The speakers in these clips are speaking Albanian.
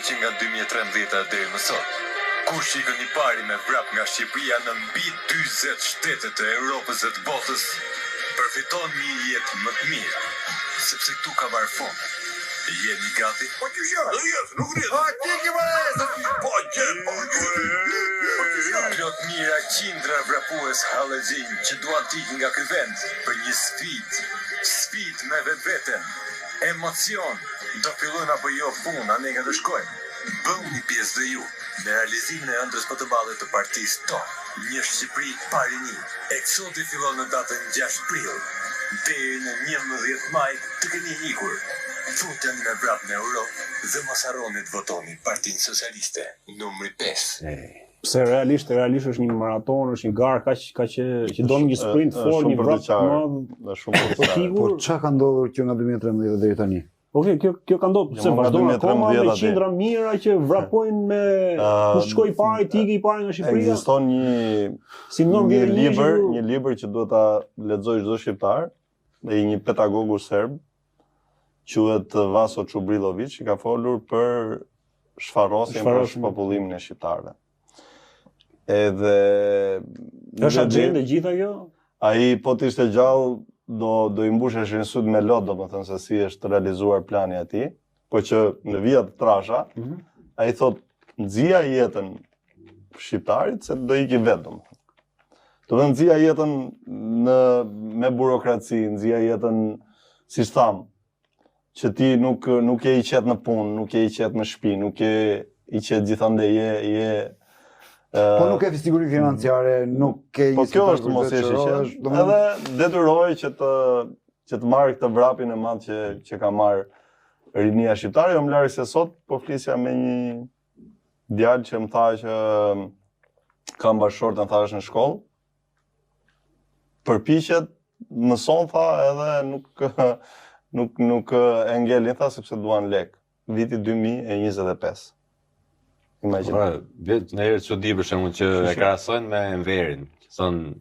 që nga 2013 deri më sot, kur shikon I pari me vrap nga Shqipëria në mbi 40 shtetet e Europës dhe të botës, përfiton një jetë më të mirë, sepse këtu ka varë fond. Jeni gati? Po që shërë, nuk rritë. A, ti ki vërë, Po që, Plot mira qindra vrapues hallexhin që duan t'ikin nga ky vend për një sfidë me vetveten, emocion, do fillojnë apo jo puna, ne nga do shkojmë. Bëuni pjesë dhe ju në realizimin e ëndrrës më të madhe të partisë tonë. Një Shqipëri pari një. Eksodi fillon në datën 6 prill deri në 11 maj të keni ikur. Futeni me vrap në Europë dhe mos harroni të votoni Partinë Socialiste, numri 5. Pse realisht është një maraton, është një garë që do një sprint fort, një vrap të madh, shumë përqarë. Po çka ka ndodhur që nga 2013 deri tani? Okej, kjo ka ndodhur, pse vazhdon akoma me qindra mira që vrapojnë me kush shkoi pari, tiki I pari nga Shqipëria. Ekziston një libër që duhet ta lexojë çdo shqiptar, dhe një pedagogu serb, quhet Vaso Çubrilović, që ka folur për shfarosjen për shpopullimin e shqiptarëve. Edhe është agjende gjitha kjo? Ai po të ishte gjallë do I mbusheshin sud me lot, domethënë se si është realizuar plani I tij, po që në vija të trasha, ai thot nxija jetën shqiptarit se do iki vetëm. Do të nxija jetën me burokraci, nxija jetën si tham, që ti nuk je I qetë në punë, nuk je I qetë në shtëpi, nuk je I qetë gjithandej je Po nuk ke siguri financiare, nuk ke Po kjo është mos jesh I qetë. Edhe detyrohej që të marrë këtë vrapin e madh që ka marrë rinia shqiptare, jo më larg se sot, po flisja me një djalë që më tha që kam bashkëshortën thash në shkollë. Përpiqet, mëson tha edhe nuk e ngelin tha sepse duan lek. Viti 2025. Vetë në herë çudi për shembull që e krahasojnë me Enverin.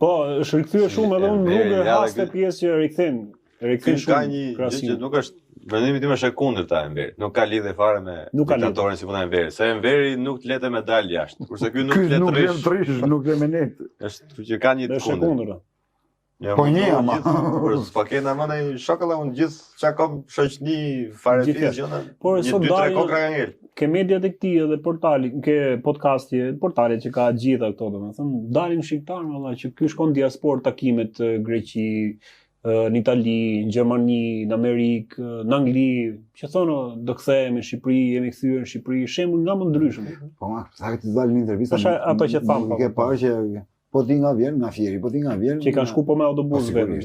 Po, është rikthyer shumë edhe unë rrugë haste pjesë që rikthen shumë. Ka një gjë që nuk është vendimi tim është e kundërta e Enverit. Nuk ka lidhje fare me diktatorin si puna e Enverit. Se Enveri nuk të letë me dal jashtë. Kurse ky nuk le të rish, nuk le me net. Është që ka një të kundërt. Po një ama. Por s'pakena më ndaj shokëlla unë gjithë çka kam shoqni fare gjëna. Por sot dalin kokra kanë ngel. Ke mediat e këtij edhe portali, ke podcasti, portalet që ka gjitha këto domethënë, dalin shqiptar valla që ky shkon diaspor takimet në Greqi, në Itali, në Gjermani, në Amerikë, në Angli, që thonë do kthehemi në Shqipëri, jemi kthyer në Shqipëri, shembull nga më ndryshëm. Po ma, sa të dalin në intervista. Tash ato që tham. Ke parë që po ti nga vjen, nga Fieri, po ti nga vjen. Që kanë shku po me autobus vetë.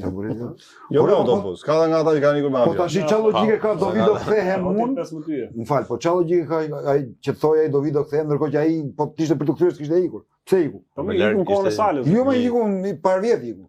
Jo me autobus, ka dhe nga ata që kanë ikur me avion. Po tash çfarë logjike ka Dovido kthehem unë? Më fal, po çfarë logjike ka ai që thoi ai Dovido kthehem ndërkohë që ai po ishte për të kthyer s'kishte ikur. Pse iku? Po më ikun kohën e salës. Jo më ikun par vjet iku.